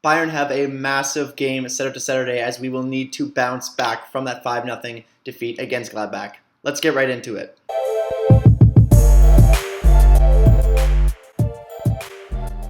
Bayern have a massive game set up to Saturday as we will need to bounce back from that 5-0 defeat against Gladbach. Let's get right into it.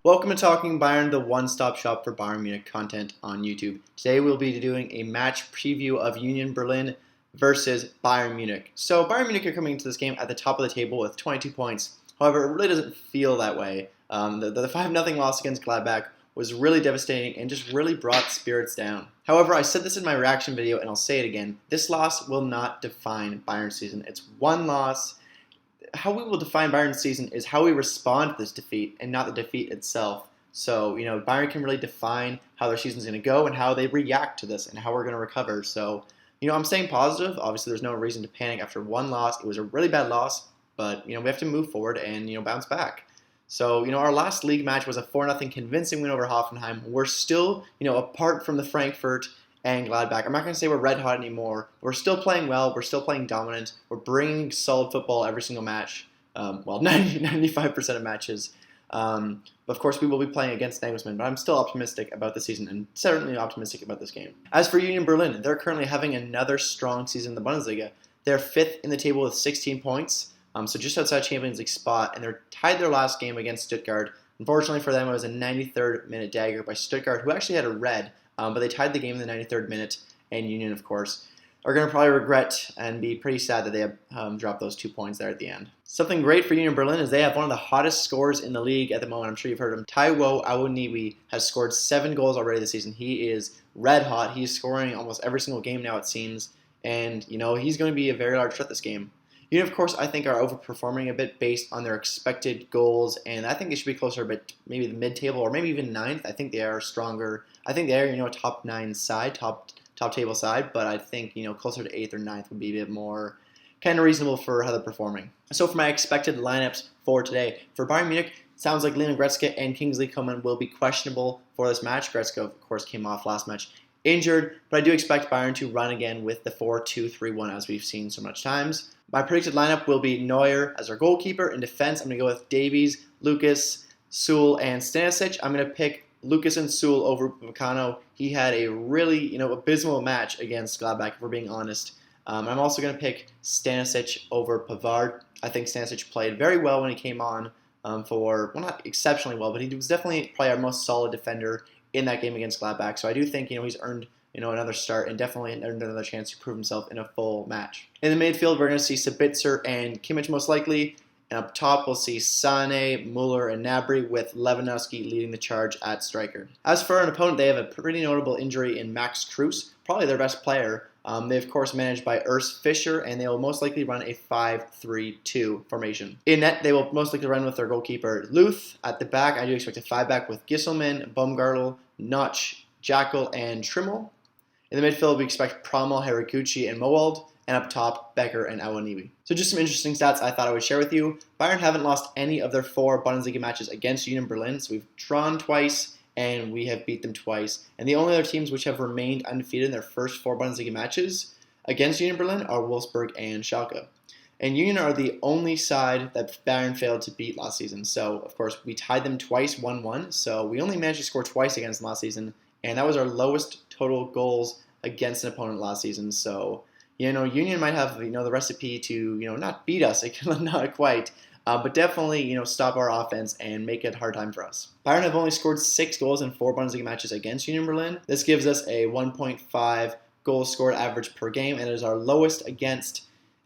Welcome to Talking Bayern, the one-stop shop for Bayern Munich content on YouTube. Today we'll be doing a match preview of Union Berlin versus Bayern Munich. So Bayern Munich are coming into this game at the top of the table with 22 points. However, it really doesn't feel that way. The 5-0 loss against Gladbach was really devastating and just really brought spirits down. However, I said this in my reaction video and I'll say it again. This loss will not define Bayern's season. It's one loss. How we will define Bayern's season is how we respond to this defeat and not the defeat itself. So, Bayern can really define how their season's going to go and how they react to this and how we're going to recover. So, I'm staying positive. Obviously, there's no reason to panic after one loss. It was a really bad loss, but, we have to move forward and, bounce back. So, our last league match was a 4-0 convincing win over Hoffenheim. We're still, apart from the Frankfurt and Gladbach. I'm not going to say we're red hot anymore. We're still playing well. We're still playing dominant. We're bringing solid football every single match. 95% of matches. But of course, we will be playing against Nagelsmann. But I'm still optimistic about the season and certainly optimistic about this game. As for Union Berlin, they're currently having another strong season in the Bundesliga. They're 5th in the table with 16 points. So just outside Champions League spot, and they're tied their last game against Stuttgart. Unfortunately for them, it was a 93rd minute dagger by Stuttgart, who actually had a red, but they tied the game in the 93rd minute, and Union, of course, are going to probably regret and be pretty sad that they have dropped those 2 points there at the end. Something great for Union Berlin is they have one of the hottest scorers in the league at the moment. I'm sure you've heard of him. Taiwo Awoniyi has scored 7 goals already this season. He is red hot. He's scoring almost every single game now, it seems, and, he's going to be a very large threat this game. Union, of course, I think are overperforming a bit based on their expected goals, and I think they should be closer a bit, maybe the mid-table or maybe even 9th. I think they are stronger. I think they are, a top 9 side, top table side, but I think, closer to 8th or 9th would be a bit more kind of reasonable for how they're performing. So for my expected lineups for today, for Bayern Munich, it sounds like Leon Goretzka and Kingsley Coman will be questionable for this match. Goretzka, of course, came off last match injured, but I do expect Bayern to run again with the 4-2-3-1 as we've seen so much times. My predicted lineup will be Neuer as our goalkeeper. In defense, I'm going to go with Davies, Lucas, Sewell, and Stanisic. I'm going to pick Lucas and Sewell over Upamecano. He had a really, abysmal match against Gladbach, if we're being honest. I'm also going to pick Stanisic over Pavard. I think Stanisic played very well when he came on not exceptionally well, but he was definitely probably our most solid defender in that game against Gladbach. So I do think, he's earned another start and definitely earned another chance to prove himself in a full match. In the midfield, we're going to see Sabitzer and Kimmich most likely. And up top, we'll see Sane, Muller, and Gnabry with Lewandowski leading the charge at striker. As for an opponent, they have a pretty notable injury in Max Kruse, probably their best player. They, of course, managed by Urs Fischer, and they will most likely run a 5-3-2 formation. In net, they will most likely run with their goalkeeper Luth. At the back, I do expect a 5-back with Gisselman, Baumgartel, Notch, Jackal, and Trimmel. In the midfield, we expect Prommel, Haraguchi, and Mowald. And up top, Becker and Awoniyi. So just some interesting stats I thought I would share with you. Bayern haven't lost any of their 4 Bundesliga matches against Union Berlin. So we've drawn twice, and we have beat them twice. And the only other teams which have remained undefeated in their first 4 Bundesliga matches against Union Berlin are Wolfsburg and Schalke. And Union are the only side that Bayern failed to beat last season. So, of course, we tied them twice, 1-1. So we only managed to score twice against them last season. And that was our lowest total goals against an opponent last season. So, Union might have, the recipe to, not beat us, not quite, but definitely, stop our offense and make it a hard time for us. Bayern have only scored 6 goals in 4 Bundesliga matches against Union Berlin. This gives us a 1.5 goals scored average per game, and it is our lowest against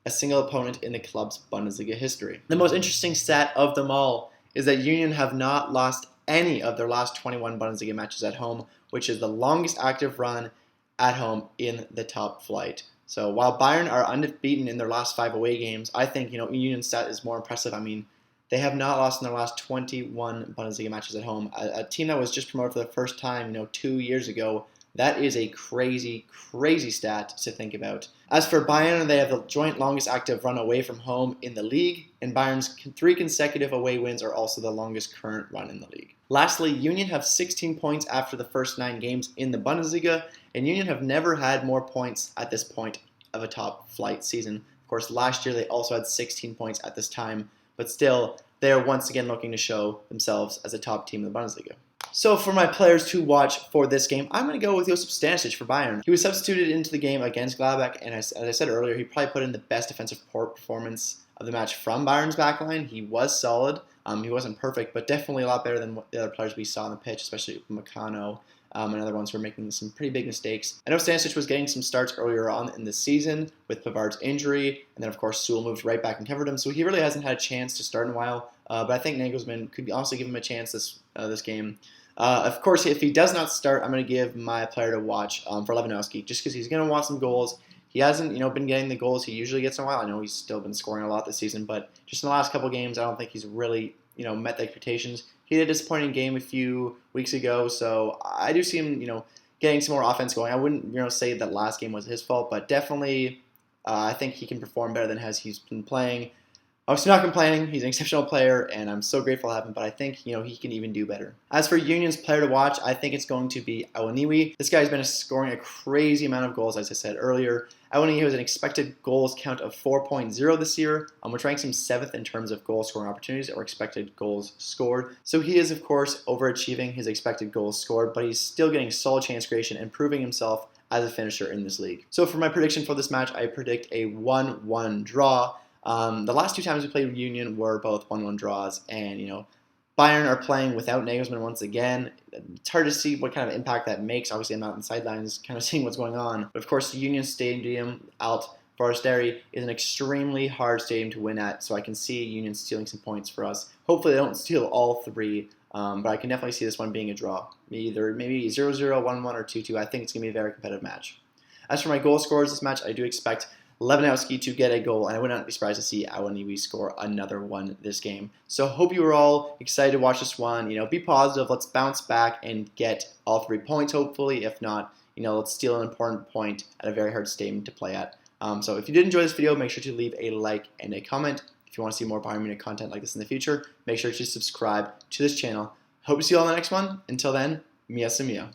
a single opponent in the club's Bundesliga history. The most interesting stat of them all is that Union have not lost any of their last 21 Bundesliga matches at home, which is the longest active run at home in the top flight. So while Bayern are unbeaten in their last 5 away games, I think, Union's stat is more impressive. I mean, they have not lost in their last 21 Bundesliga matches at home. A team that was just promoted for the first time, 2 years ago, that is a crazy, crazy stat to think about. As for Bayern, they have the joint longest active run away from home in the league, and Bayern's 3 consecutive away wins are also the longest current run in the league. Lastly, Union have 16 points after the first 9 games in the Bundesliga, and Union have never had more points at this point of a top flight season. Of course, last year they also had 16 points at this time, but still, they are once again looking to show themselves as a top team in the Bundesliga. So for my players to watch for this game, I'm going to go with Josip Stanisic for Bayern. He was substituted into the game against Gladbach, and as I said earlier, he probably put in the best defensive performance of the match from Bayern's backline. He was solid. He wasn't perfect, but definitely a lot better than the other players we saw on the pitch, especially Meccano and other ones who were making some pretty big mistakes. I know Stanisic was getting some starts earlier on in the season with Pavard's injury, and then of course Sewell moved right back and covered him, so he really hasn't had a chance to start in a while. But I think Nagelsmann could honestly give him a chance this game. Of course, if he does not start, I'm going to give my player to watch for Lewandowski, just because he's going to want some goals. He hasn't, been getting the goals he usually gets in a while. I know he's still been scoring a lot this season, but just in the last couple games, I don't think he's really, met the expectations. He had a disappointing game a few weeks ago, so I do see him, getting some more offense going. I wouldn't, say that last game was his fault, but definitely, I think he can perform better than he's been playing. Obviously not complaining, he's an exceptional player, and I'm so grateful to have him, but I think, he can even do better. As for Union's player to watch, I think it's going to be Awoniyi. This guy's been scoring a crazy amount of goals, as I said earlier. Awoniyi has an expected goals count of 4.0 this year, which ranks him 7th in terms of goal scoring opportunities or expected goals scored. So he is, of course, overachieving his expected goals scored, but he's still getting solid chance creation and proving himself as a finisher in this league. So for my prediction for this match, I predict a 1-1 draw. The last two times we played with Union were both 1-1 draws, and Bayern are playing without Nagelsmann once again. It's hard to see what kind of impact that makes. Obviously, I'm out on the sidelines kind of seeing what's going on. But of course, the Union Stadium out Forestieri is an extremely hard stadium to win at, so I can see Union stealing some points for us. Hopefully, they don't steal all three, but I can definitely see this one being a draw. Either maybe 0-0, 1-1, or 2-2. I think it's going to be a very competitive match. As for my goal scorers this match, I do expect Lewandowski to get a goal, and I would not be surprised to see Awoniyi score another one this game. So hope you are all excited to watch this one. Be positive. Let's bounce back and get all 3 points, hopefully. If not, let's steal an important point at a very hard stadium to play at. So if you did enjoy this video, make sure to leave a like and a comment. If you want to see more Bayern Munich content like this in the future, make sure to subscribe to this channel. Hope to see you all in the next one. Until then, mia se mia.